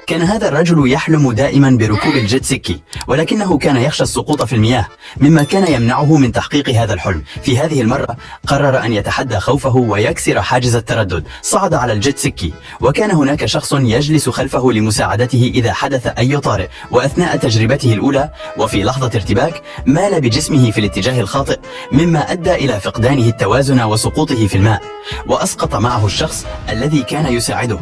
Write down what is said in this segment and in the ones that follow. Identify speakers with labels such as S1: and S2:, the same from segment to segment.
S1: كان هذا الرجل يحلم دائما بركوب الجيت سكي، ولكنه كان يخشى السقوط في المياه، مما كان يمنعه من تحقيق هذا الحلم. في هذه المرة قرر أن يتحدى خوفه ويكسر حاجز التردد. صعد على الجيت سكي، وكان هناك شخص يجلس خلفه لمساعدته إذا حدث أي طارئ. وأثناء تجربته الأولى وفي لحظة ارتباك مال بجسمه في الاتجاه الخاطئ، مما أدى إلى فقدانه التوازن وسقوطه في الماء، وأسقط معه الشخص الذي كان يساعده.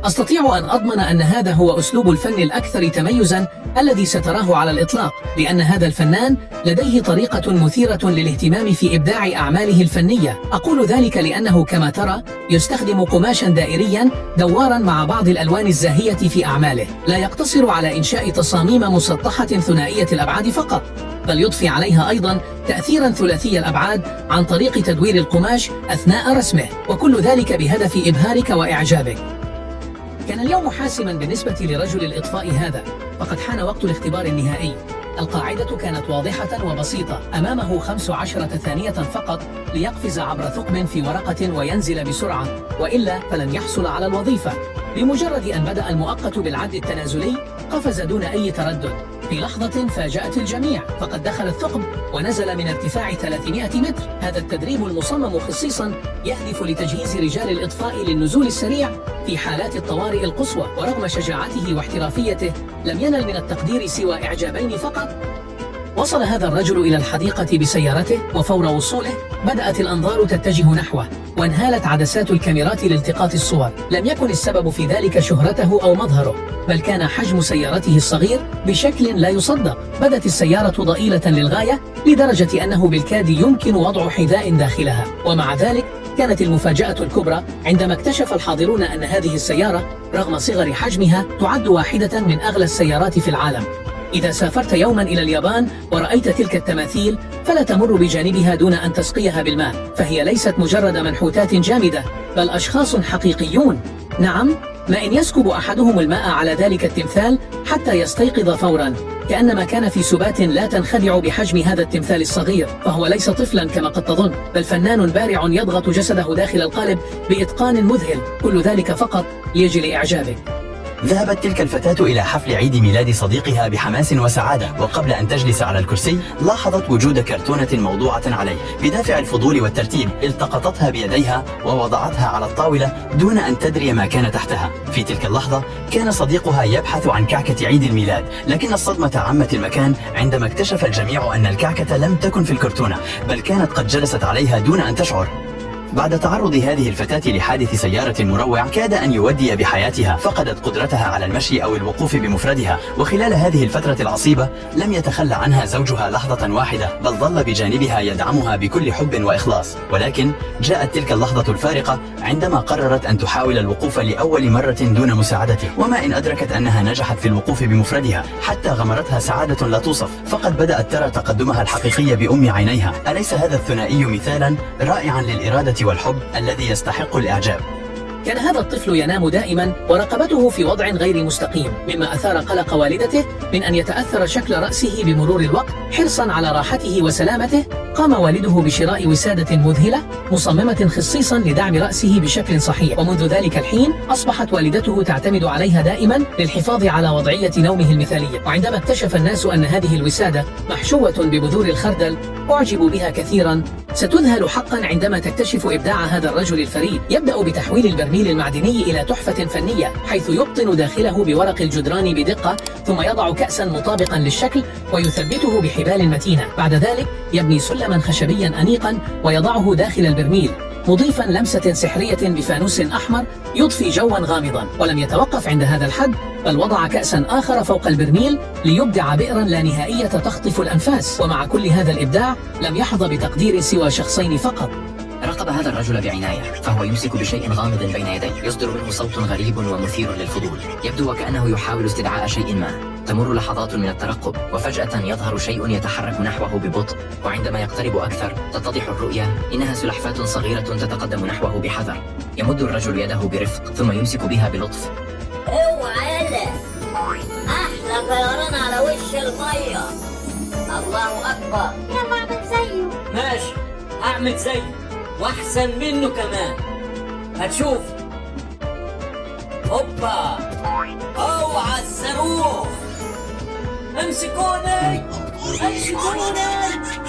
S2: أستطيع أن أضمن أن هذا هو أسلوب الفن الأكثر تميزاً الذي ستراه على الإطلاق، لأن هذا الفنان لديه طريقة مثيرة للاهتمام في إبداع أعماله الفنية. أقول ذلك لأنه كما ترى يستخدم قماشاً دائرياً دواراً مع بعض الألوان الزاهية في أعماله. لا يقتصر على إنشاء تصاميم مسطحة ثنائية الأبعاد فقط، بل يضفي عليها أيضاً تأثيراً ثلاثي الأبعاد عن طريق تدوير القماش أثناء رسمه، وكل ذلك بهدف إبهارك وإعجابك. كان اليوم حاسماً بالنسبة لرجل الإطفاء هذا، فقد حان وقت الاختبار النهائي. القاعدة كانت واضحة وبسيطة، أمامه 15 ثانية فقط ليقفز عبر ثقب في ورقة وينزل بسرعة، وإلا فلن يحصل على الوظيفة. بمجرد أن بدأ المؤقت بالعد التنازلي قفز دون أي تردد. في لحظة فاجأت الجميع، فقد دخل الثقب ونزل من ارتفاع 300 متر. هذا التدريب المصمم خصيصا يهدف لتجهيز رجال الإطفاء للنزول السريع في حالات الطوارئ القصوى. ورغم شجاعته واحترافيته لم ينل من التقدير سوى إعجابين فقط. وصل هذا الرجل إلى الحديقة بسيارته، وفور وصوله بدأت الأنظار تتجه نحوه، وانهالت عدسات الكاميرات لالتقاط الصور. لم يكن السبب في ذلك شهرته أو مظهره، بل كان حجم سيارته الصغير بشكل لا يصدق. بدت السيارة ضئيلة للغاية، لدرجة أنه بالكاد يمكن وضع حذاء داخلها. ومع ذلك كانت المفاجأة الكبرى عندما اكتشف الحاضرون أن هذه السيارة رغم صغر حجمها تعد واحدة من أغلى السيارات في العالم. إذا سافرت يوما إلى اليابان ورأيت تلك التماثيل فلا تمر بجانبها دون أن تسقيها بالماء، فهي ليست مجرد منحوتات جامدة، بل أشخاص حقيقيون. نعم، ما إن يسكب أحدهم الماء على ذلك التمثال حتى يستيقظ فورا، كأنما كان في سبات لا تنخدع بحجم هذا التمثال الصغير. فهو ليس طفلا كما قد تظن، بل فنان بارع يضغط جسده داخل القالب بإتقان مذهل، كل ذلك فقط ليجل إعجابك.
S1: ذهبت تلك الفتاة إلى حفل عيد ميلاد صديقها بحماس وسعادة، وقبل أن تجلس على الكرسي لاحظت وجود كرتونة موضوعة عليه. بدافع الفضول والترتيب التقطتها بيديها ووضعتها على الطاولة دون أن تدري ما كان تحتها. في تلك اللحظة كان صديقها يبحث عن كعكة عيد الميلاد، لكن الصدمة عمت المكان عندما اكتشف الجميع أن الكعكة لم تكن في الكرتونة، بل كانت قد جلست عليها دون أن تشعر. بعد تعرض هذه الفتاة لحادث سيارة مروع كاد أن يودي بحياتها، فقدت قدرتها على المشي أو الوقوف بمفردها. وخلال هذه الفترة العصيبة لم يتخلى عنها زوجها لحظة واحدة، بل ظل بجانبها يدعمها بكل حب وإخلاص. ولكن جاءت تلك اللحظة الفارقة عندما قررت أن تحاول الوقوف لأول مرة دون مساعدته، وما إن أدركت أنها نجحت في الوقوف بمفردها حتى غمرتها سعادة لا توصف. فقد بدأت ترى تقدمها الحقيقي بأم عينيها. أليس هذا الثنائي مثالا رائعا للإرادة والحب الذي يستحق الإعجاب؟
S2: كان هذا الطفل ينام دائما ورقبته في وضع غير مستقيم، مما أثار قلق والدته من أن يتأثر شكل رأسه بمرور الوقت. حرصا على راحته وسلامته قام والده بشراء وسادة مذهلة مصممة خصيصا لدعم رأسه بشكل صحيح، ومنذ ذلك الحين أصبحت والدته تعتمد عليها دائما للحفاظ على وضعية نومه المثالية. وعندما اكتشف الناس أن هذه الوسادة محشوة ببذور الخردل أعجبوا بها كثيرا. ستذهل حقا عندما تكتشف إبداع هذا الرجل الفريد. يبدأ بتحويل البرميل المعدني إلى تحفة فنية، حيث يبطن داخله بورق الجدران بدقة، ثم يضع كأسا مطابقا للشكل ويثبته بحبال متينة. بعد ذلك يبني سلما خشبيا أنيقا ويضعه داخل البرميل، مضيفا لمسة سحرية بفانوس أحمر يضفي جوا غامضا. ولم يتوقف عند هذا الحد، بل وضع كأسا آخر فوق البرميل ليبدع بئرا لا نهائية تخطف الأنفاس. ومع كل هذا الإبداع لم يحظى بتقدير سوى شخصين فقط.
S3: راقب هذا الرجل بعناية، فهو يمسك بشيء غامض بين يديه، يصدر منه صوت غريب ومثير للفضول. يبدو وكأنه يحاول استدعاء شيء ما. تمر لحظات من الترقب، وفجأة يظهر شيء يتحرك نحوه ببطء، وعندما يقترب أكثر تتضح الرؤية. إنها سلحفاة صغيرة تتقدم نحوه بحذر. يمد الرجل يده برفق ثم يمسك بها بلطف.
S4: اوعى يلا، أحلى طيران على وش المية. الله أكبر،
S5: يلا اعمل زيه.
S6: ماشي، أعمل زيه وأحسن منه كمان، هتشوف. هوبا، أوعى. الصاروخ. امسكوني امسكوني.